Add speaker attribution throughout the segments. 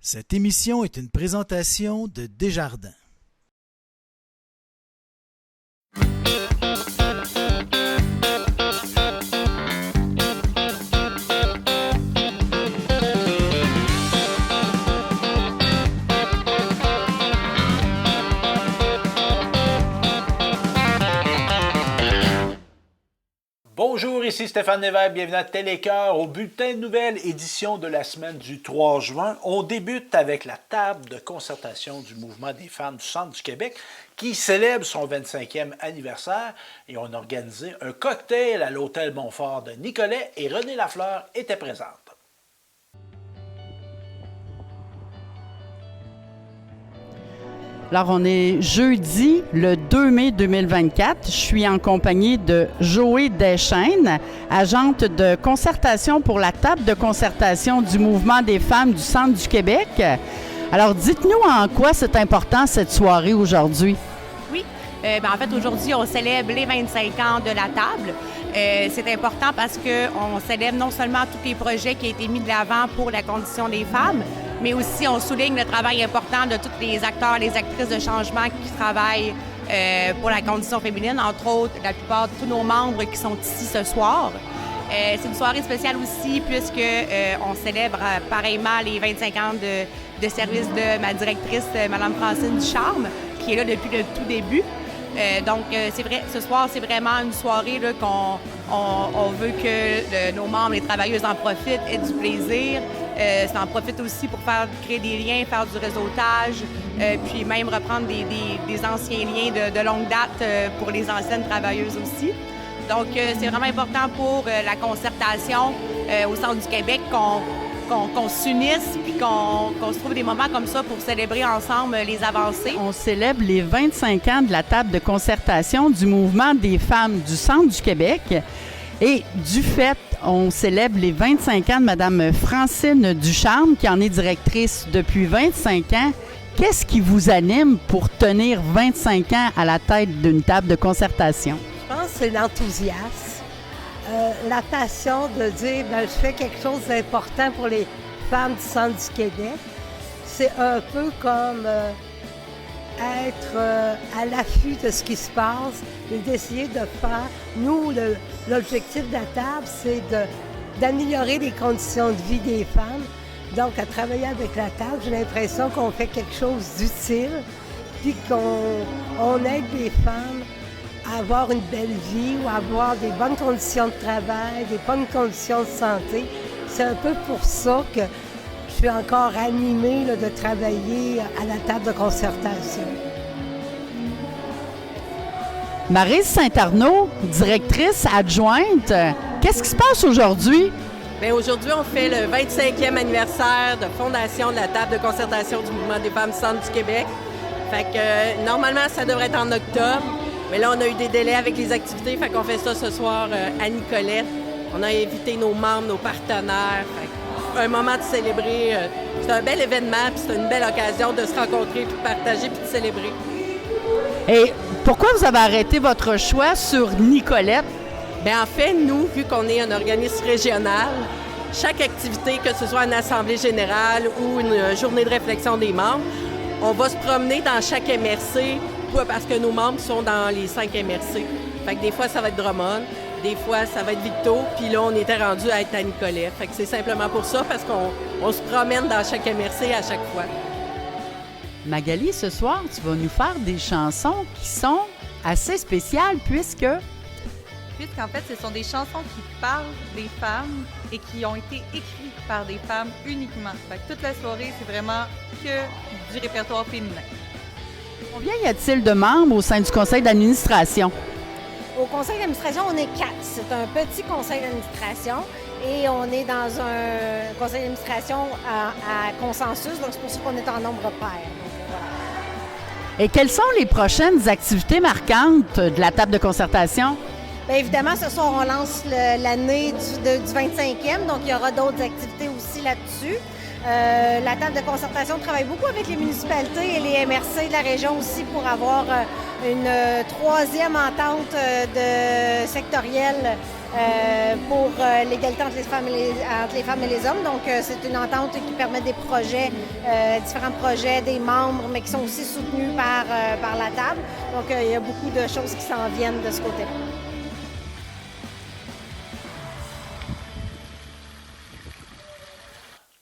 Speaker 1: Cette émission est une présentation de Desjardins.
Speaker 2: Bonjour, ici Stéphane Lévesque, bienvenue à Télécœur au bulletin de nouvelles, édition de la semaine du 3 juin. On débute avec la table de concertation du Mouvement des femmes du Centre du Québec qui célèbre son 25e anniversaire et on a organisé un cocktail à l'Hôtel Montfort de Nicolet et Renée Lafleur était présente.
Speaker 3: Alors, on est jeudi, le 2 mai 2024. Je suis en compagnie de Joé Deschênes, agente de concertation pour la table de concertation du Mouvement des femmes du Centre du Québec. Alors, dites-nous en quoi c'est important cette soirée aujourd'hui.
Speaker 4: Oui, en fait, aujourd'hui, on célèbre les 25 ans de la table. C'est important parce qu'on célèbre non seulement tous les projets qui ont été mis de l'avant pour la condition des femmes, mais aussi on souligne le travail important de tous les acteurs, les actrices de changement qui travaillent pour la condition féminine, entre autres la plupart de tous nos membres qui sont ici ce soir. C'est une soirée spéciale aussi puisque on célèbre pareillement les 25 ans de service de ma directrice, Mme Francine Ducharme, qui est là depuis le tout début. Donc, c'est vrai, ce soir, c'est vraiment une soirée là, qu'on veut que nos membres, les travailleuses en profitent, aient du plaisir. Ça en profite aussi pour créer des liens, faire du réseautage, puis même reprendre des anciens liens de longue date pour les anciennes travailleuses aussi. Donc, c'est vraiment important pour la concertation au Centre du Québec qu'on s'unisse puis qu'on se trouve des moments comme ça pour célébrer ensemble les avancées.
Speaker 3: On célèbre les 25 ans de la table de concertation du Mouvement des femmes du Centre du Québec. Et du fait, on célèbre les 25 ans de Mme Francine Ducharme, qui en est directrice depuis 25 ans. Qu'est-ce qui vous anime pour tenir 25 ans à la tête d'une table de concertation?
Speaker 5: Je pense que c'est l'enthousiasme, la passion de dire je fais quelque chose d'important pour les femmes du Centre du Québec. C'est un peu comme être à l'affût de ce qui se passe et d'essayer de faire. Nous, l'objectif de la table, c'est d'améliorer les conditions de vie des femmes. Donc, à travailler avec la table, j'ai l'impression qu'on fait quelque chose d'utile, puis qu'on aide les femmes à avoir une belle vie ou à avoir des bonnes conditions de travail, des bonnes conditions de santé. C'est un peu pour ça que je suis encore animée là, de travailler à la table de concertation.
Speaker 3: Maryse Saint-Arnaud, directrice adjointe, qu'est-ce qui se passe aujourd'hui?
Speaker 6: Bien, aujourd'hui, on fait le 25e anniversaire de fondation de la table de concertation du Mouvement des femmes du Centre du Québec. Fait que normalement, ça devrait être en octobre, mais là, on a eu des délais avec les activités, fait qu'on fait ça ce soir à Nicolette. On a invité nos membres, nos partenaires. Fait un moment de célébrer. C'est un bel événement, puis c'est une belle occasion de se rencontrer, puis de partager, puis de célébrer.
Speaker 3: Et pourquoi vous avez arrêté votre choix sur Nicolette?
Speaker 6: Bien, en fait, nous, vu qu'on est un organisme régional, chaque activité, que ce soit une assemblée générale ou une journée de réflexion des membres, on va se promener dans chaque MRC, parce que nos membres sont dans les 5 MRC. Fait que des fois, ça va être Drummond, des fois, ça va être Victo, puis là, on était rendu à être à Nicolet. Fait que c'est simplement pour ça, parce qu'on se promène dans chaque MRC à chaque fois.
Speaker 3: Magali, ce soir, tu vas nous faire des chansons qui sont assez spéciales
Speaker 7: Puisqu'en fait, ce sont des chansons qui parlent des femmes et qui ont été écrites par des femmes uniquement. Fait que toute la soirée, c'est vraiment que du répertoire féminin.
Speaker 3: Combien y a-t-il de membres au sein du conseil d'administration?
Speaker 8: Au conseil d'administration, on est 4. C'est un petit conseil d'administration et on est dans un conseil d'administration à consensus, donc c'est pour ça qu'on est en nombre pair.
Speaker 3: Et quelles sont les prochaines activités marquantes de la table de concertation?
Speaker 8: Bien, évidemment, ce soir, on lance l'année du 25e, donc il y aura d'autres activités aussi là-dessus. La table de concertation travaille beaucoup avec les municipalités et les MRC de la région aussi pour avoir une troisième entente sectorielle pour l'égalité entre les femmes et les hommes. Donc, c'est une entente qui permet des projets, différents projets des membres, mais qui sont aussi soutenus par la table. Donc, il y a beaucoup de choses qui s'en viennent de ce côté-là.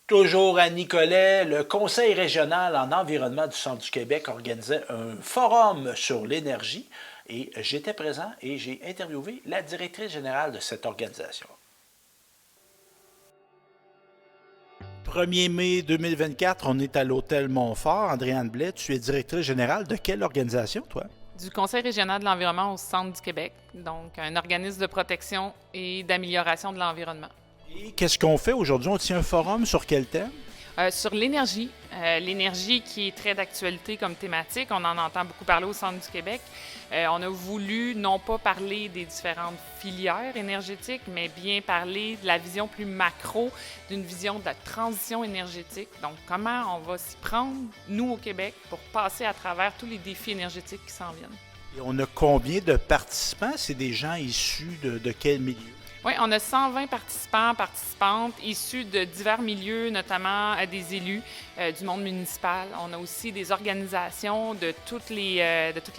Speaker 2: Toujours à Nicolet, le Conseil régional en environnement du Centre du Québec organisait un forum sur l'énergie et j'étais présent et j'ai interviewé la directrice générale de cette organisation. 1er mai 2024, on est à l'hôtel Montfort. Andréane Blais, tu es directrice générale de quelle organisation, toi?
Speaker 9: Du Conseil régional de l'environnement au Centre du Québec, donc un organisme de protection et d'amélioration de l'environnement.
Speaker 2: Et qu'est-ce qu'on fait aujourd'hui? On tient un forum sur quel thème?
Speaker 9: Sur l'énergie. L'énergie qui est très d'actualité comme thématique. On en entend beaucoup parler au Centre du Québec. On a voulu non pas parler des différentes filières énergétiques, mais bien parler de la vision plus macro, d'une vision de la transition énergétique. Donc, comment on va s'y prendre, nous, au Québec, pour passer à travers tous les défis énergétiques qui s'en viennent.
Speaker 2: Et on a combien de participants? C'est des gens issus de quel milieu?
Speaker 9: Oui, on a 120 participants, participantes issus de divers milieux, notamment des élus du monde municipal. On a aussi des organisations de toutes les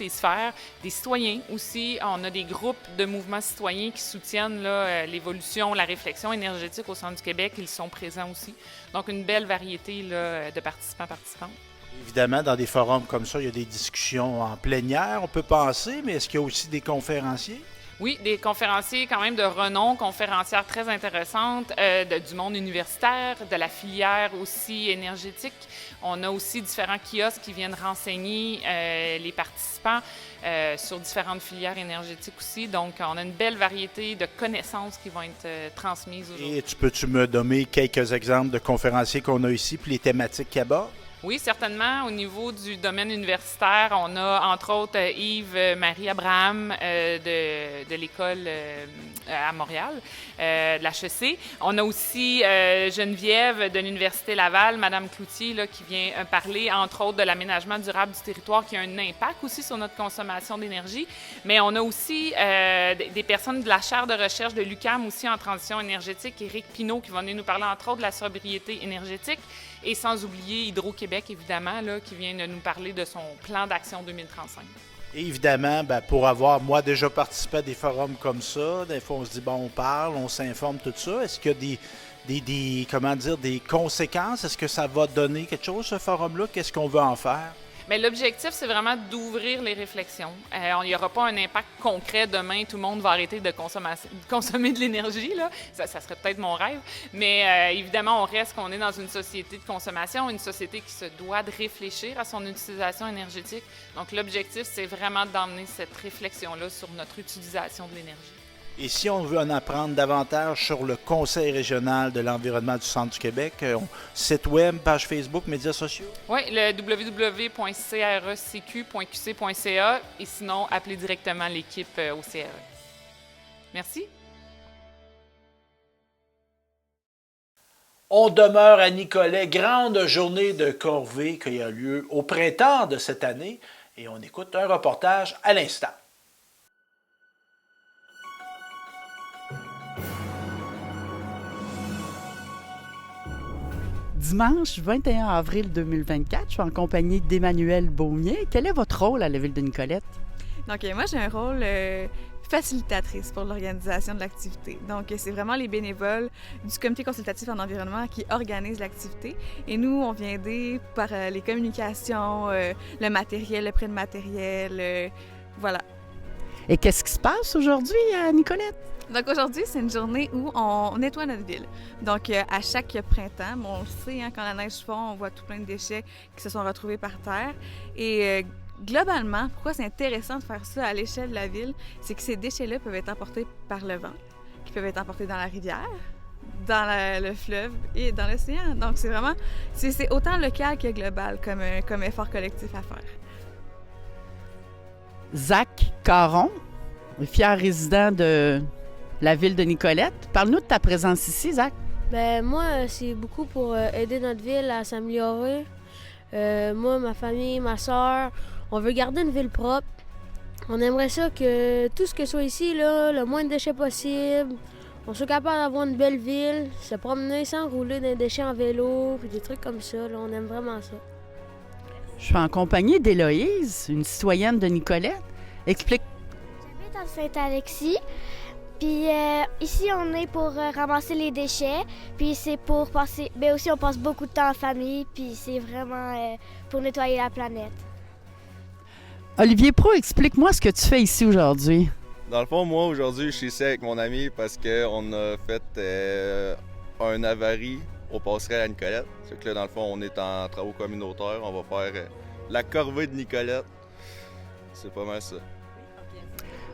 Speaker 9: sphères, des citoyens aussi. On a des groupes de mouvements citoyens qui soutiennent l'évolution, la réflexion énergétique au Centre du Québec. Ils sont présents aussi. Donc, une belle variété de participants-participantes.
Speaker 2: Évidemment, dans des forums comme ça, il y a des discussions en plénière, on peut penser, mais est-ce qu'il y a aussi des conférenciers?
Speaker 9: Oui, des conférenciers quand même de renom, conférencières très intéressantes, du monde universitaire, de la filière aussi énergétique. On a aussi différents kiosques qui viennent renseigner les participants sur différentes filières énergétiques aussi. Donc, on a une belle variété de connaissances qui vont être transmises aujourd'hui.
Speaker 2: Et peux-tu me donner quelques exemples de conférenciers qu'on a ici, puis les thématiques qu'ils abordent?
Speaker 9: Oui, certainement. Au niveau du domaine universitaire, on a entre autres Yves-Marie Abraham de l'école à Montréal, de l'HEC. On a aussi Geneviève de l'Université Laval, Madame Cloutier, qui vient parler entre autres de l'aménagement durable du territoire qui a un impact aussi sur notre consommation d'énergie. Mais on a aussi des personnes de la chaire de recherche de l'UQAM aussi en transition énergétique, Éric Pinault, qui va venir nous parler entre autres de la sobriété énergétique. Et sans oublier Hydro-Québec, évidemment, qui vient de nous parler de son plan d'action 2035.
Speaker 2: Et évidemment, pour avoir, moi, déjà participé à des forums comme ça, des fois, on se dit, on parle, on s'informe, tout ça. Est-ce qu'il y a des conséquences? Est-ce que ça va donner quelque chose, ce forum-là? Qu'est-ce qu'on veut en faire?
Speaker 9: Bien, l'objectif, c'est vraiment d'ouvrir les réflexions. Il n'y aura pas un impact concret demain. Tout le monde va arrêter de consommer de l'énergie. Là. Ça serait peut-être mon rêve. Mais évidemment, on reste qu'on est dans une société de consommation, une société qui se doit de réfléchir à son utilisation énergétique. Donc, l'objectif, c'est vraiment d'emmener cette réflexion-là sur notre utilisation de l'énergie.
Speaker 2: Et si on veut en apprendre davantage sur le Conseil régional de l'environnement du Centre du Québec, site web, page Facebook, médias sociaux?
Speaker 9: Oui, le www.crecq.qc.ca et sinon, appelez directement l'équipe au CRE. Merci.
Speaker 2: On demeure à Nicolet, grande journée de corvée qui a lieu au printemps de cette année et on écoute un reportage à l'instant.
Speaker 3: Dimanche 21 avril 2024, je suis en compagnie d'Emmanuelle Beaumier. Quel est votre rôle à la Ville de Nicolette?
Speaker 7: Donc, moi, j'ai un rôle facilitatrice pour l'organisation de l'activité. Donc, c'est vraiment les bénévoles du comité consultatif en environnement qui organisent l'activité. Et nous, on vient aider par les communications, le matériel, le prêt de matériel, voilà.
Speaker 3: Et qu'est-ce qui se passe aujourd'hui à Nicolette?
Speaker 7: Donc aujourd'hui, c'est une journée où on nettoie notre ville. Donc à chaque printemps, on le sait, quand la neige fond, on voit tout plein de déchets qui se sont retrouvés par terre. Et globalement, pourquoi c'est intéressant de faire ça à l'échelle de la ville, c'est que ces déchets-là peuvent être emportés par le vent, qui peuvent être emportés dans la rivière, dans le fleuve et dans l'océan. Donc c'est vraiment, c'est autant local que global comme effort collectif à faire.
Speaker 3: Zach Caron, fier résident de la ville de Nicolette. Parle-nous de ta présence ici, Zach.
Speaker 10: Moi, c'est beaucoup pour aider notre ville à s'améliorer. Moi, ma famille, ma soeur, on veut garder une ville propre. On aimerait ça que tout ce que soit ici, là, le moins de déchets possible, on soit capable d'avoir une belle ville, se promener sans rouler dans les déchets en vélo, puis des trucs comme ça. Là, on aime vraiment ça.
Speaker 3: Je suis en compagnie d'Héloïse, une citoyenne de Nicolette. Explique.
Speaker 11: J'habite à Saint-Alexis. Puis ici, on est pour ramasser les déchets. Puis c'est pour passer... Mais aussi, on passe beaucoup de temps en famille. Puis c'est vraiment pour nettoyer la planète.
Speaker 3: Olivier Pro, explique-moi ce que tu fais ici aujourd'hui.
Speaker 12: Dans le fond, moi, aujourd'hui, je suis ici avec mon ami parce qu'on a fait un avarie au passerelle à Nicolette. C'est que là, dans le fond, on est en travaux communautaires. On va faire la corvée de Nicolette. C'est pas mal ça.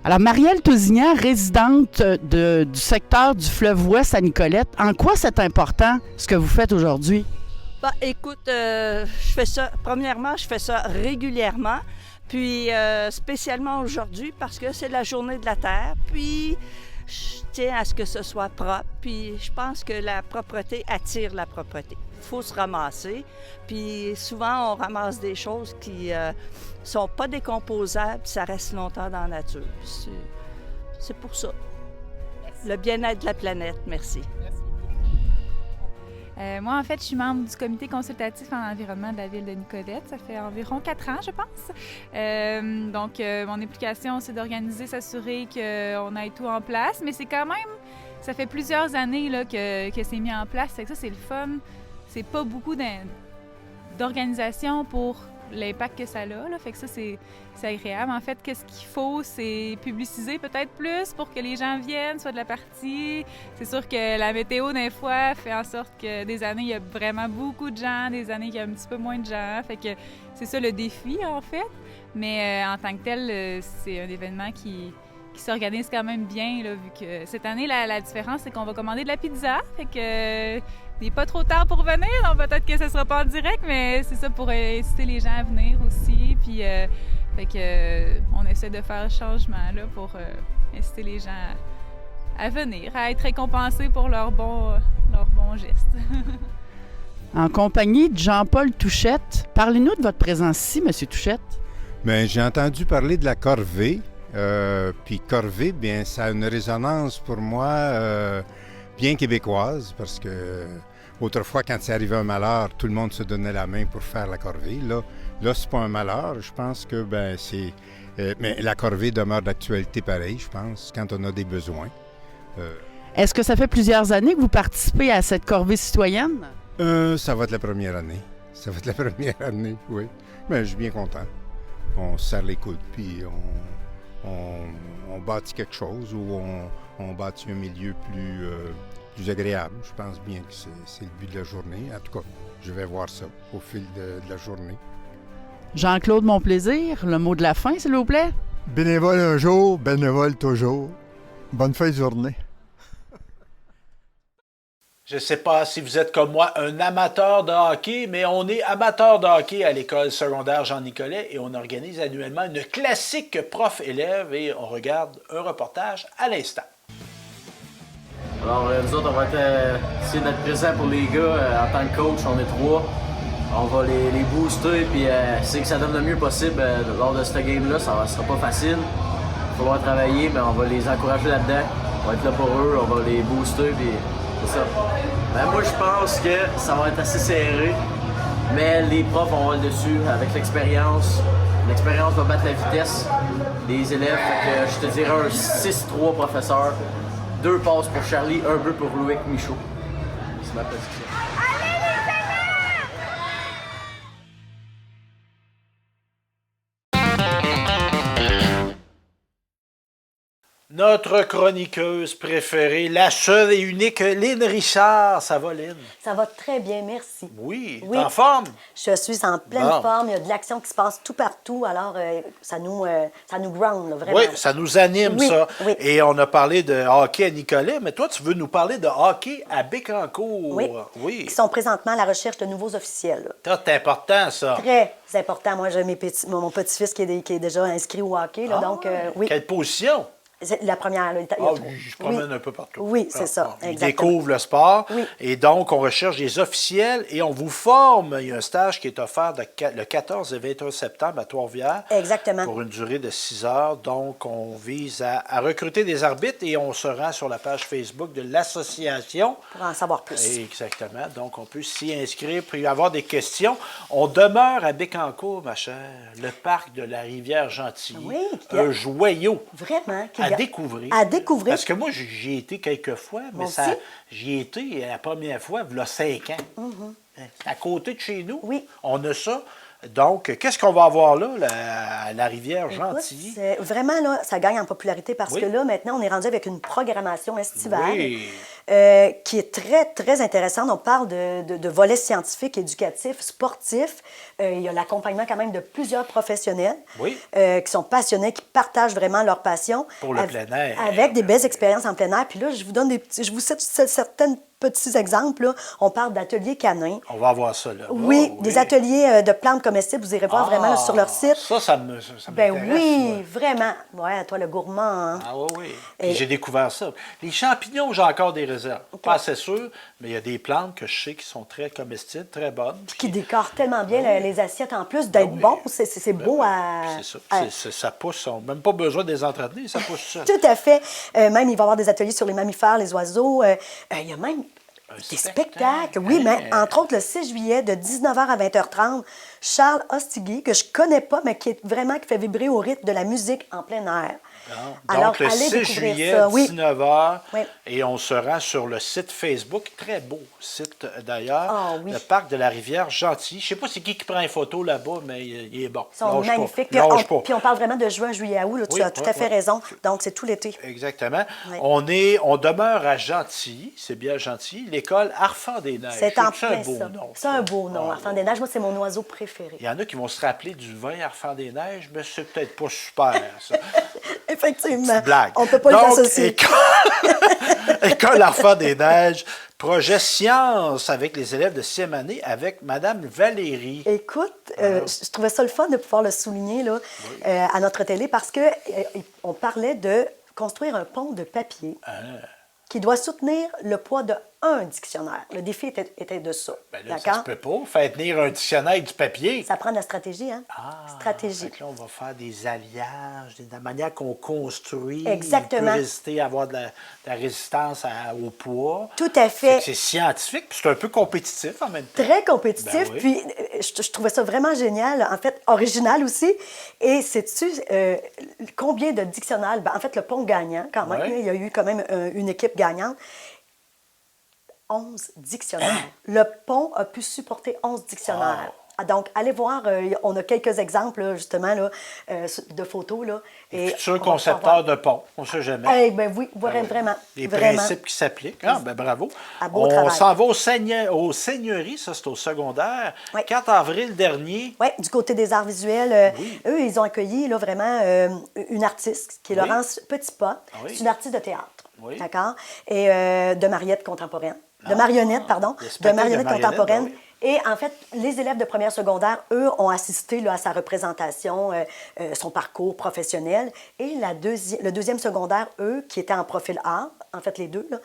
Speaker 3: Alors, Marielle Tousignan, résidente du secteur du fleuve Ouest à Nicolette, en quoi c'est important ce que vous faites aujourd'hui?
Speaker 13: Bah, écoute, je fais ça, premièrement, je fais ça régulièrement, puis spécialement aujourd'hui parce que c'est la journée de la Terre, puis je tiens à ce que ce soit propre, puis je pense que la propreté attire la propreté. Il faut se ramasser, puis souvent on ramasse des choses qui sont pas décomposables, ça reste longtemps dans la nature. C'est pour ça. Merci. Le bien-être de la planète, merci.
Speaker 7: Moi, en fait, je suis membre du comité consultatif en environnement de la ville de Nicolette. Ça fait environ 4 ans, je pense. Donc, mon implication, c'est d'organiser, s'assurer qu'on ait tout en place. Mais c'est quand même, ça fait plusieurs années là, que c'est mis en place. C'est que ça, c'est le fun. C'est pas beaucoup d'organisation pour l'impact que ça a. Là. Fait que ça, c'est agréable. En fait, qu'est-ce qu'il faut, c'est publiciser peut-être plus pour que les gens viennent, soit de la partie. C'est sûr que la météo, des fois, fait en sorte que des années, il y a vraiment beaucoup de gens, des années, il y a un petit peu moins de gens. Fait que c'est ça le défi, en fait. Mais en tant que tel, c'est un événement qui s'organise quand même bien, là, vu que cette année, la différence, c'est qu'on va commander de la pizza. Fait que il n'est pas trop tard pour venir, donc peut-être que ce ne sera pas en direct, mais c'est ça pour inciter les gens à venir aussi. Puis, fait que, on essaie de faire le changement là, pour inciter les gens à venir, à être récompensés pour leurs bons gestes.
Speaker 3: En compagnie de Jean-Paul Touchette, parlez-nous de votre présence ici, M. Touchette.
Speaker 14: Bien, j'ai entendu parler de la corvée. Puis corvée, bien, ça a une résonance pour moi bien québécoise, parce que autrefois, quand c'est arrivé un malheur, tout le monde se donnait la main pour faire la corvée. Là, c'est pas un malheur. Je pense que c'est. Mais la corvée demeure d'actualité pareil, je pense, quand on a des besoins.
Speaker 3: Est-ce que ça fait plusieurs années que vous participez à cette corvée citoyenne?
Speaker 14: Ça va être la première année. Ça va être la première année, oui. Mais je suis bien content. On se serre les coudes, puis on bâtit quelque chose ou on bâtit un milieu plus agréable. Je pense bien que c'est le but de la journée. En tout cas, je vais voir ça au fil de la journée.
Speaker 3: Jean-Claude Monplaisir, le mot de la fin, s'il vous plaît.
Speaker 15: Bénévole un jour, bénévole toujours. Bonne fin de journée.
Speaker 2: Je ne sais pas si vous êtes comme moi un amateur de hockey, mais on est amateur de hockey à l'école secondaire Jean-Nicolet et on organise annuellement une classique prof-élève et on regarde un reportage à l'instant.
Speaker 16: Alors, nous autres, on va essayer d'être présents pour les gars. En tant que coach, on est 3. On va les booster, puis c'est que ça donne le mieux possible lors de ce game-là. Ça ne sera pas facile. Il va falloir travailler, mais on va les encourager là-dedans. On va être là pour eux, on va les booster, puis c'est ça. Ben, moi, je pense que ça va être assez serré, mais les profs vont avoir le dessus avec l'expérience. L'expérience va battre la vitesse des élèves. Fait que je te dirais un 6-3 professeur. 2 passes pour Charlie, 1 but pour Loïc Michaud. C'est ma prédiction.
Speaker 2: Notre chroniqueuse préférée, la seule et unique Lynn Richard. Ça va, Lynn?
Speaker 17: Ça va très bien, merci.
Speaker 2: Oui, t'es en forme?
Speaker 17: Je suis en pleine forme. Il y a de l'action qui se passe tout partout. Alors, ça nous ground, là, vraiment.
Speaker 2: Oui, ça nous anime, ça.
Speaker 17: Oui.
Speaker 2: Et on a parlé de hockey à Nicolet, mais toi, tu veux nous parler de hockey à Bécancour.
Speaker 17: Oui. Qui sont présentement à la recherche de nouveaux officiels.
Speaker 2: C'est important, ça.
Speaker 17: Très important. Moi, j'ai mon petit-fils qui est déjà inscrit au hockey. Là, donc, oui.
Speaker 2: Quelle position?
Speaker 17: C'est la première. Là,
Speaker 2: je promène un peu partout.
Speaker 17: Oui, c'est ça.
Speaker 2: Ils
Speaker 17: Exactement.
Speaker 2: découvrent le sport.
Speaker 17: Oui.
Speaker 2: Et donc, on recherche des officiels et on vous forme. Il y a un stage qui est offert le 14 et 21 septembre à Trois-Rivières.
Speaker 17: Exactement.
Speaker 2: Pour une durée de 6 heures. Donc, on vise à recruter des arbitres et on se rend sur la page Facebook de l'association.
Speaker 17: Pour en savoir plus.
Speaker 2: Exactement. Donc, on peut s'y inscrire pour y avoir des questions. On demeure à Bécancour, ma chère. Le parc de la Rivière-Gentilly.
Speaker 17: Oui.
Speaker 2: Un joyau.
Speaker 17: Vraiment.
Speaker 2: À découvrir.
Speaker 17: À découvrir.
Speaker 2: Parce que moi, j'y ai été quelques fois, mais j'y ai été la première fois, il y a 5 ans. À côté de chez nous.
Speaker 17: Oui.
Speaker 2: On a ça. Donc, qu'est-ce qu'on va avoir là, la rivière Gentilly?
Speaker 17: Vraiment, là, ça gagne en popularité parce que là, maintenant, on est rendu avec une programmation estivale qui est très, très intéressante. On parle de volets scientifiques, éducatifs, sportifs. Il y a l'accompagnement quand même de plusieurs professionnels qui sont passionnés, qui partagent vraiment leur passion.
Speaker 2: Pour le plein air.
Speaker 17: Avec des belles expériences en plein air. Puis là, je vous donne je vous cite certaines petits exemples. Là. On parle d'ateliers canins.
Speaker 2: On va avoir ça, là.
Speaker 17: Oui, des ateliers de plantes comestibles. Vous irez voir vraiment là, sur leur site.
Speaker 2: Ça m'intéresse.
Speaker 17: Oui, vraiment. Ouais, toi, le gourmand. Hein?
Speaker 2: Ah oui. Et j'ai découvert ça. Les champignons, j'ai encore des réserves. Pas assez sûr, mais il y a des plantes que je sais qui sont très comestibles, très bonnes.
Speaker 17: Qui décorent tellement bien les assiettes. En plus d'être bons, c'est beau à...
Speaker 2: C'est ça. Ça pousse. On n'a même pas besoin de les entretenir. Ça pousse seul.
Speaker 17: Tout à fait. Même, il va y avoir des ateliers sur les mammifères, les oiseaux. Il y a même des spectacles. Oui, mais entre autres, le 6 juillet, de 19h à 20h30, Charles Ostigui, que je connais pas, mais qui fait vibrer au rythme de la musique en plein air.
Speaker 2: Donc, le 6 juillet, 19h,
Speaker 17: oui.
Speaker 2: Et on se rend sur le site Facebook, très beau site d'ailleurs, le parc de la rivière Gentilly. Je ne sais pas c'est qui prend une photo là-bas, mais il est bon.
Speaker 17: Ils sont magnifiques. Puis on parle vraiment de juin, juillet, août. Là, tu as tout à fait raison. Donc, c'est tout l'été.
Speaker 2: Exactement.
Speaker 17: Oui.
Speaker 2: On demeure à Gentilly, c'est bien Gentilly, l'école Arfand des Neiges.
Speaker 17: C'est un
Speaker 2: beau nom.
Speaker 17: C'est un beau nom, Arfand des Neiges. Moi, c'est mon oiseau préféré.
Speaker 2: Il y en a qui vont se rappeler du vin Arfand des Neiges, mais c'est peut-être pas super, ça.
Speaker 17: Effectivement.
Speaker 2: Blague.
Speaker 17: On ne peut pas les associer.
Speaker 2: École Arfand des Neiges, projet science avec les élèves de 6e année avec Mme Valérie.
Speaker 17: Écoute, je trouvais ça le fun de pouvoir le souligner là, à notre télé parce qu'on parlait de construire un pont de papier qui doit soutenir le poids de un dictionnaire. Le défi était de ça.
Speaker 2: Ben là, ça se peut pas. Faire tenir un dictionnaire du papier.
Speaker 17: Ça prend de la stratégie, hein? Stratégie.
Speaker 2: Là, on va faire des alliages, de la manière qu'on construit.
Speaker 17: Exactement.
Speaker 2: Il peut résister, avoir de la résistance au poids.
Speaker 17: Tout à fait.
Speaker 2: C'est scientifique, puis c'est un peu compétitif en même temps.
Speaker 17: Très compétitif,
Speaker 2: Ben oui.
Speaker 17: puis je trouvais ça vraiment génial, en fait, original aussi. Et sais-tu combien de dictionnaires? Ben, en fait, le pont gagnant, quand même, il y a eu quand même une équipe gagnante. 11 dictionnaires. Le pont a pu supporter 11 dictionnaires. Donc, allez voir, on a quelques exemples, là, justement, là, de photos. Là,
Speaker 2: Futur concepteur de pont, on ne sait jamais.
Speaker 17: Eh bien oui, vraiment.
Speaker 2: Les
Speaker 17: vraiment.
Speaker 2: principes qui s'appliquent. Ah, ben bravo.
Speaker 17: On
Speaker 2: s'en va aux Seigneuries, ça c'est au secondaire. 4 avril dernier.
Speaker 17: Oui, du côté des arts visuels. Eux, ils ont accueilli là, vraiment une artiste qui est Laurence Petitpas. C'est une artiste de théâtre. D'accord? Et de marionnette contemporaine. De marionnette, pardon. De marionnette contemporaine.
Speaker 2: Ben oui.
Speaker 17: Et en fait, les élèves de première secondaire, eux, ont assisté là, à sa représentation, son parcours professionnel. Et le deuxième secondaire, eux, qui étaient en profil art, en fait les deux, là,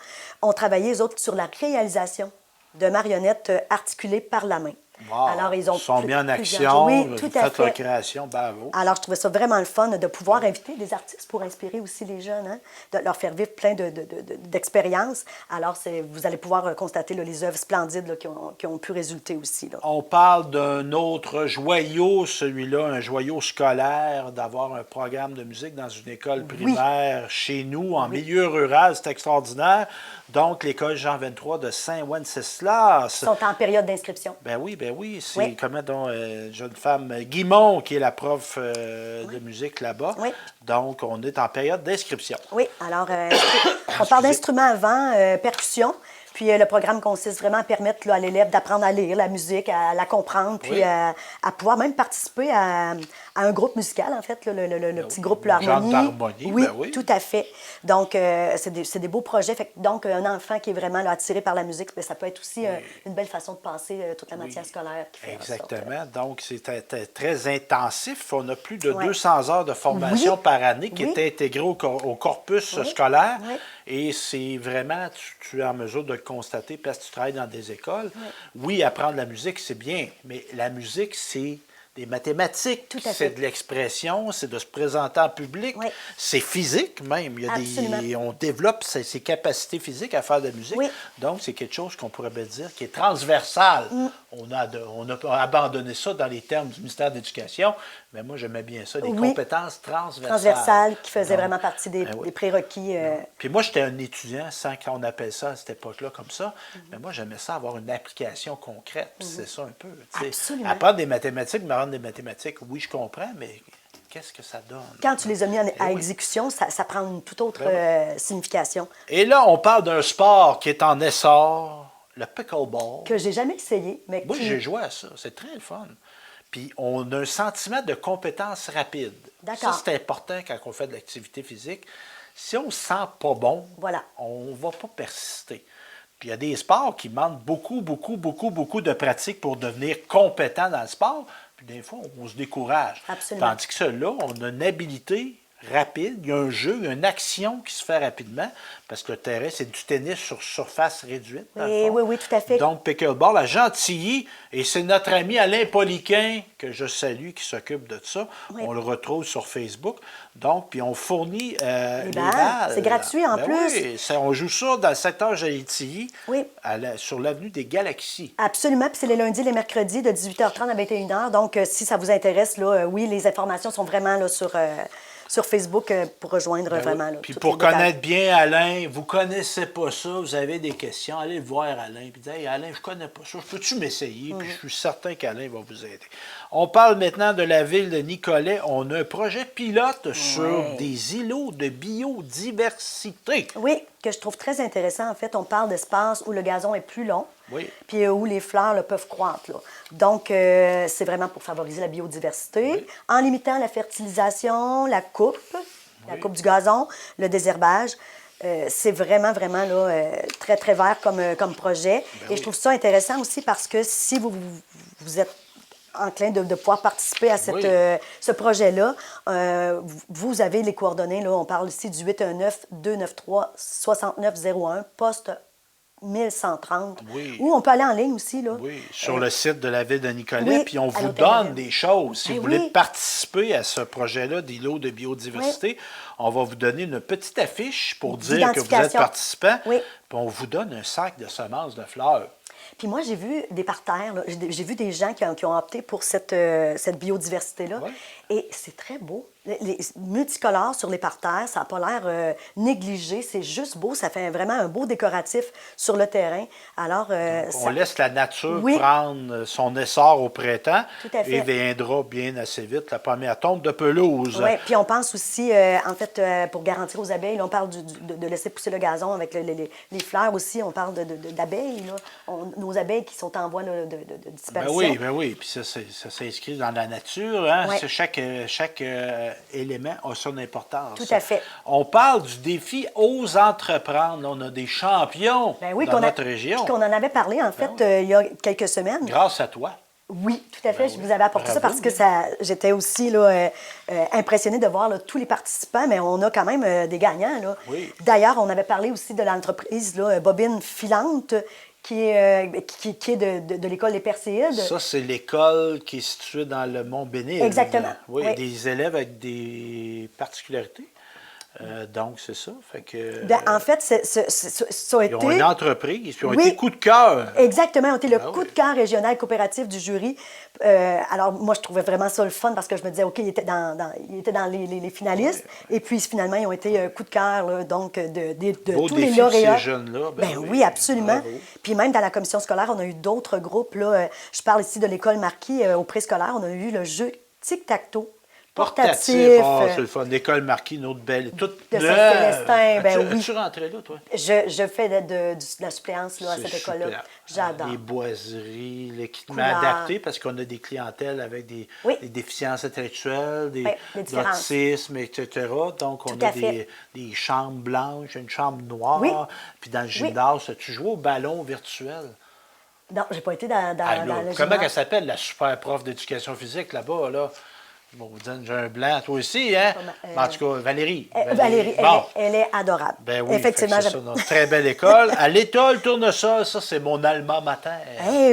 Speaker 17: ont travaillé, eux autres, sur la réalisation de marionnettes articulées par la main.
Speaker 2: Wow.
Speaker 17: Alors, ils
Speaker 2: sont mis en action,
Speaker 17: tout à fait.
Speaker 2: leur création, bravo.
Speaker 17: Alors, je trouvais ça vraiment le fun de pouvoir inviter des artistes pour inspirer aussi les jeunes, hein, de leur faire vivre plein d'expériences. Alors, vous allez pouvoir constater là, les œuvres splendides là, qui ont pu résulter aussi. Là.
Speaker 2: On parle d'un autre joyau, celui-là, un joyau scolaire, d'avoir un programme de musique dans une école primaire chez nous, en milieu rural, c'est extraordinaire. Donc, l'école Jean 23 de Saint-Wenceslas.
Speaker 17: Ils sont en période d'inscription.
Speaker 2: Ben oui. C'est comment donc une jeune femme, Guimont, qui est la prof de musique là-bas. Oui. Donc, on est en période d'inscription.
Speaker 17: Oui, alors, on parle d'instruments avant, percussion. Puis le programme consiste vraiment à permettre là, à l'élève d'apprendre à lire la musique, à la comprendre, puis à pouvoir même participer à un groupe musical, en fait, là, le petit groupe L'Harmonie.
Speaker 2: Genre d'harmonie,
Speaker 17: oui,
Speaker 2: ben oui.
Speaker 17: tout à fait. Donc, c'est des beaux projets. Fait que, donc, un enfant qui est vraiment là, attiré par la musique, bien, ça peut être aussi une belle façon de passer toute la matière scolaire. Qui fait
Speaker 2: Exactement. Donc, c'est très intensif. On a plus de 200 heures de formation par année qui est intégrée au corpus scolaire.
Speaker 17: Oui.
Speaker 2: Et c'est vraiment, tu es en mesure de le constater parce que tu travailles dans des écoles. Oui, apprendre la musique, c'est bien, mais la musique, c'est des mathématiques, c'est de l'expression, c'est de se présenter en public, c'est physique même. On développe ses capacités physiques à faire de la musique. Donc, c'est quelque chose qu'on pourrait bien dire qui est transversal. On a abandonné ça dans les termes du ministère de l'Éducation, mais moi, j'aimais bien ça, des compétences transversales.
Speaker 17: Transversales qui faisaient vraiment partie des prérequis.
Speaker 2: Puis moi, j'étais un étudiant, sans qu'on appelle ça à cette époque-là comme ça, mais moi, j'aimais ça avoir une application concrète. Puis c'est ça un peu.
Speaker 17: Absolument.
Speaker 2: Apprendre des mathématiques, me rendre des mathématiques, oui, je comprends, mais qu'est-ce que ça donne?
Speaker 17: Quand tu les as mis à exécution, ça prend une toute autre signification.
Speaker 2: Et là, on parle d'un sport qui est en essor, le pickleball.
Speaker 17: Que j'ai jamais essayé. Mais
Speaker 2: moi, j'ai joué à ça. C'est très le fun. Puis, on a un sentiment de compétence rapide.
Speaker 17: D'accord.
Speaker 2: Ça, c'est important quand on fait de l'activité physique. Si on ne se sent pas bon, on ne va pas persister. Puis, il y a des sports qui demandent beaucoup de pratique pour devenir compétent dans le sport. Puis, des fois, on se décourage.
Speaker 17: Absolument.
Speaker 2: Tandis que celui-là, on a une habilité rapide, il y a un jeu, il y a une action qui se fait rapidement, parce que le terrain, c'est du tennis sur surface réduite.
Speaker 17: Oui, tout à fait.
Speaker 2: Donc, pickleball à Gentilly, et c'est notre ami Alain Poliquin, que je salue, qui s'occupe de ça. On le retrouve sur Facebook. Donc, puis on fournit les balles.
Speaker 17: C'est gratuit en plus.
Speaker 2: Oui, on joue ça dans le secteur Gentilly, sur l'avenue des Galaxies.
Speaker 17: Absolument, puis c'est les lundis et les mercredis de 18h30 à 21h. Donc, si ça vous intéresse, là, les informations sont vraiment là, sur Facebook pour rejoindre vraiment. Là,
Speaker 2: puis pour connaître bien Alain, vous ne connaissez pas ça, vous avez des questions, allez voir Alain, puis dites hey, Alain, je ne connais pas ça, peux-tu m'essayer? Puis je suis certain qu'Alain va vous aider. On parle maintenant de la ville de Nicolet. On a un projet pilote sur des îlots de biodiversité.
Speaker 17: Oui, que je trouve très intéressant. En fait, on parle d'espaces où le gazon est plus long, puis où les fleurs là, peuvent croître. Là. Donc, c'est vraiment pour favoriser la biodiversité, en limitant la fertilisation, la coupe du gazon, le désherbage. C'est vraiment là, très, très vert comme projet. Et je trouve ça intéressant aussi parce que si vous êtes enclin de pouvoir participer à ce projet-là, vous avez les coordonnées. Là, on parle ici du 819-293-6901, poste 1130, où on peut aller en ligne aussi. Là.
Speaker 2: Oui, sur le site de la ville de Nicolet, puis on vous donne des choses. Si vous voulez participer à ce projet-là d'îlot de biodiversité, on va vous donner une petite affiche pour dire que vous êtes participant, puis on vous donne un sac de semences de fleurs.
Speaker 17: Puis moi, j'ai vu des parterres, là. J'ai vu des gens qui ont opté pour cette biodiversité-là. Et c'est très beau. Les multicolores sur les parterres, ça n'a pas l'air négligé. C'est juste beau. Ça fait vraiment un beau décoratif sur le terrain. Alors,
Speaker 2: on laisse la nature prendre son essor au printemps.
Speaker 17: Tout à fait.
Speaker 2: Et viendra bien assez vite la première tombe de pelouse.
Speaker 17: Oui, puis on pense aussi, en fait, pour garantir aux abeilles, là, on parle de laisser pousser le gazon avec les fleurs aussi. On parle d'abeilles. Nos abeilles qui sont en voie de disparition.
Speaker 2: Ben oui. Puis ça s'inscrit dans la nature. Hein? Chaque élément a son importance.
Speaker 17: Tout à fait.
Speaker 2: On parle du défi Ose entreprendre. On a des champions dans notre région.
Speaker 17: Puis qu'on en avait parlé, en fait, il y a quelques semaines.
Speaker 2: Grâce à toi.
Speaker 17: Oui, tout à fait. Je vous avais apporté ça parce que j'étais aussi là, impressionnée de voir là, tous les participants, mais on a quand même des gagnants. Là. D'ailleurs, on avait parlé aussi de l'entreprise là, Bobine Filante, qui est de l'école des Perséides.
Speaker 2: Ça, c'est l'école qui est située dans le Mont-Bénil.
Speaker 17: Exactement.
Speaker 2: Oui, des élèves avec des particularités. Donc, c'est ça. Fait que,
Speaker 17: en fait, ça a été...
Speaker 2: Ils ont une entreprise, puis ils ont été coup de cœur.
Speaker 17: Exactement, ils ont été le coup de cœur régional coopératif du jury. Alors, moi, je trouvais vraiment ça le fun parce que je me disais, OK, ils étaient dans les finalistes. Et puis, finalement, ils ont été coup de cœur, là, donc, de tous les lauréats.
Speaker 2: De ces jeunes-là.
Speaker 17: Oui, absolument. Bravo. Puis même dans la commission scolaire, on a eu d'autres groupes. Là. Je parle ici de l'école Marquis au préscolaire. On a eu le jeu tic-tac-toe. portatifs.
Speaker 2: C'est le fun. L'école Marquis, une autre belle. Toute
Speaker 17: de Saint-Célestin, oui.
Speaker 2: Es-tu rentré là, toi?
Speaker 17: Je fais de la suppléance là, à cette école-là. J'adore.
Speaker 2: Les boiseries, l'équipement
Speaker 17: Couleurs.
Speaker 2: adapté, parce qu'on a des clientèles avec des déficiences intellectuelles, des autismes, etc. Donc, on a des chambres blanches, une chambre noire.
Speaker 17: Oui.
Speaker 2: Puis dans le gymnase, tu joues au ballon virtuel?
Speaker 17: Non, j'ai pas été dans le
Speaker 2: comment
Speaker 17: gymnase.
Speaker 2: elle s'appelle, la super prof d'éducation physique là-bas, là? Bon, vous dites, j'ai un blanc, toi aussi, hein? En tout cas, Valérie.
Speaker 17: Valérie,
Speaker 2: bon.
Speaker 17: elle est adorable.
Speaker 2: Ben oui,
Speaker 17: effectivement.
Speaker 2: C'est ça, une très belle école. À l'étoile Tournesol, ça, c'est mon alma mater.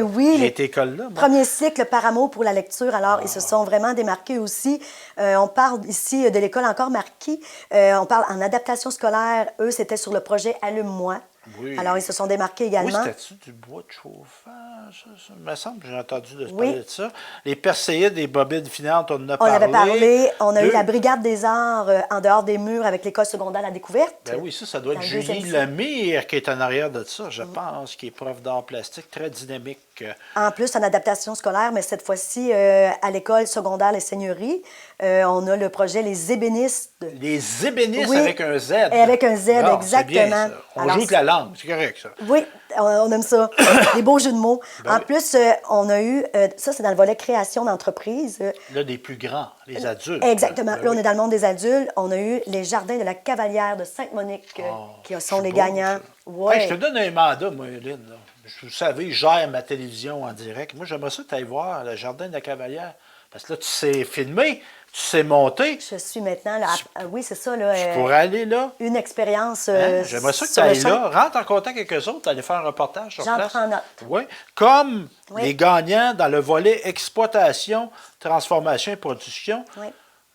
Speaker 17: Oui.
Speaker 2: J'ai été école-là.
Speaker 17: Premier cycle par amour pour la lecture. Alors, ils se sont vraiment démarqués aussi. On parle ici de l'école encore Marquis. On parle en adaptation scolaire. Eux, c'était sur le projet Allume-moi.
Speaker 2: Oui.
Speaker 17: Alors, ils se sont démarqués également.
Speaker 2: Oui, c'était-tu du bois de chauffage? Ça me semble que j'ai entendu parler de ça. Les perséides, des bobines finantes, on en a parlé.
Speaker 17: On avait parlé. On a eu la Brigade des arts en dehors des murs avec l'école secondaire La Découverte.
Speaker 2: Ben oui, ça doit être Julie Lemire qui est en arrière de ça, je pense, qui est prof d'art plastique, très dynamique.
Speaker 17: En plus, en adaptation scolaire, mais cette fois-ci, à l'école secondaire Les Seigneuries, on a le projet Les Ébénistes.
Speaker 2: Les Ébénistes avec un Z.
Speaker 17: Et avec un Z,
Speaker 2: non,
Speaker 17: exactement.
Speaker 2: Bien, ça. On joue avec la langue, c'est correct, ça.
Speaker 17: Oui, on aime ça. Des beaux jeux de mots. En plus, on a eu, ça c'est dans le volet création d'entreprise.
Speaker 2: Là, des plus grands, les adultes.
Speaker 17: Exactement. Là, on est dans le monde des adultes. On a eu les jardins de la Cavalière de Sainte-Monique qui sont les gagnants.
Speaker 2: Ouais. Hey, je te donne un mandat, moi, Lynn. Vous savez, je gère ma télévision en direct. Moi, j'aimerais ça que tu ailles voir le jardin de la Cavalière. Parce que là, tu sais filmer, tu sais monter.
Speaker 17: Je suis maintenant là. Oui, c'est ça. Là,
Speaker 2: tu pourrais aller là.
Speaker 17: Une expérience.
Speaker 2: J'aimerais ça que tu ailles là. Rentre en contact avec eux autres, aller faire un reportage sur place.
Speaker 17: J'en prends note.
Speaker 2: Oui. Comme les gagnants dans le volet exploitation, transformation et production.
Speaker 17: Oui.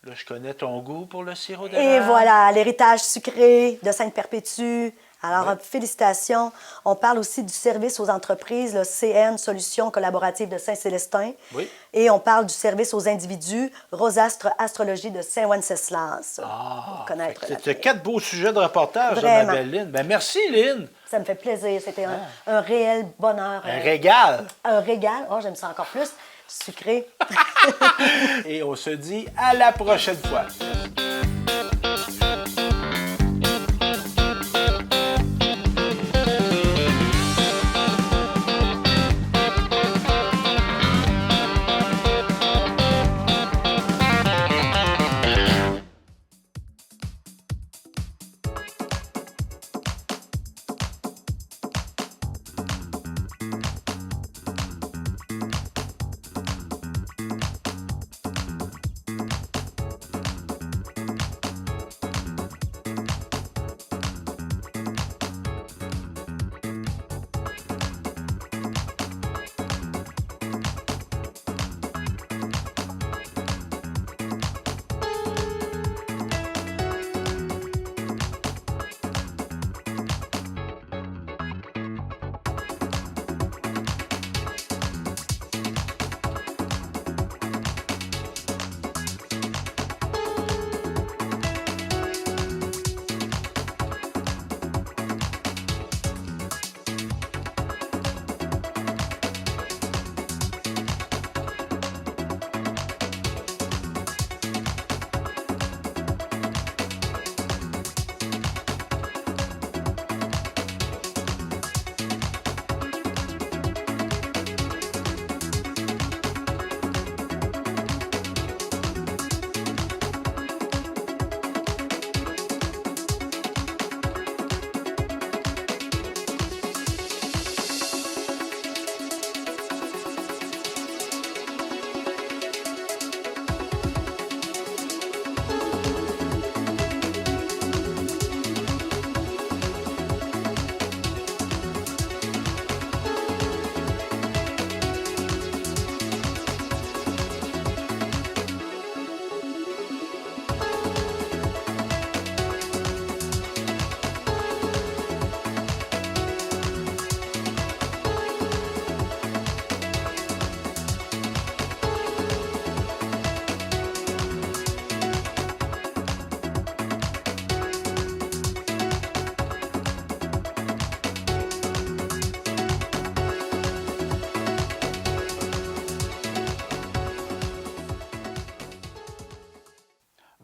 Speaker 2: Là, je connais ton goût pour le sirop d'érable.
Speaker 17: Et voilà, l'héritage sucré de Sainte-Perpétue. Alors, félicitations. On parle aussi du service aux entreprises, le CN, Solutions collaboratives de Saint-Célestin.
Speaker 2: Oui.
Speaker 17: Et on parle du service aux individus, Rosastre Astrologie de Saint-Wenceslas.
Speaker 2: Ah,
Speaker 17: connaître.
Speaker 2: C'était 4 beaux sujets de reportage,
Speaker 17: Vraiment.
Speaker 2: ma belle Lynn. Ben, merci, Lynn.
Speaker 17: Ça me fait plaisir. C'était un réel bonheur.
Speaker 2: Un régal.
Speaker 17: Un régal. Oh, j'aime ça encore plus. Sucré.
Speaker 2: Et on se dit à la prochaine fois.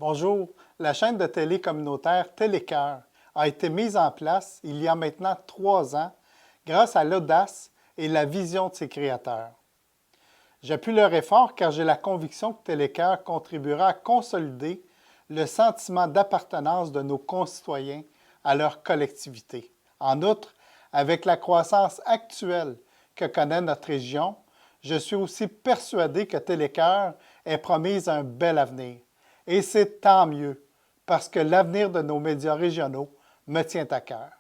Speaker 18: Bonjour. La chaîne de télé communautaire Télécœur a été mise en place il y a maintenant 3 ans grâce à l'audace et la vision de ses créateurs. J'appuie leur effort car j'ai la conviction que Télécœur contribuera à consolider le sentiment d'appartenance de nos concitoyens à leur collectivité. En outre, avec la croissance actuelle que connaît notre région, je suis aussi persuadé que Télécœur est promise un bel avenir. Et c'est tant mieux, parce que l'avenir de nos médias régionaux me tient à cœur.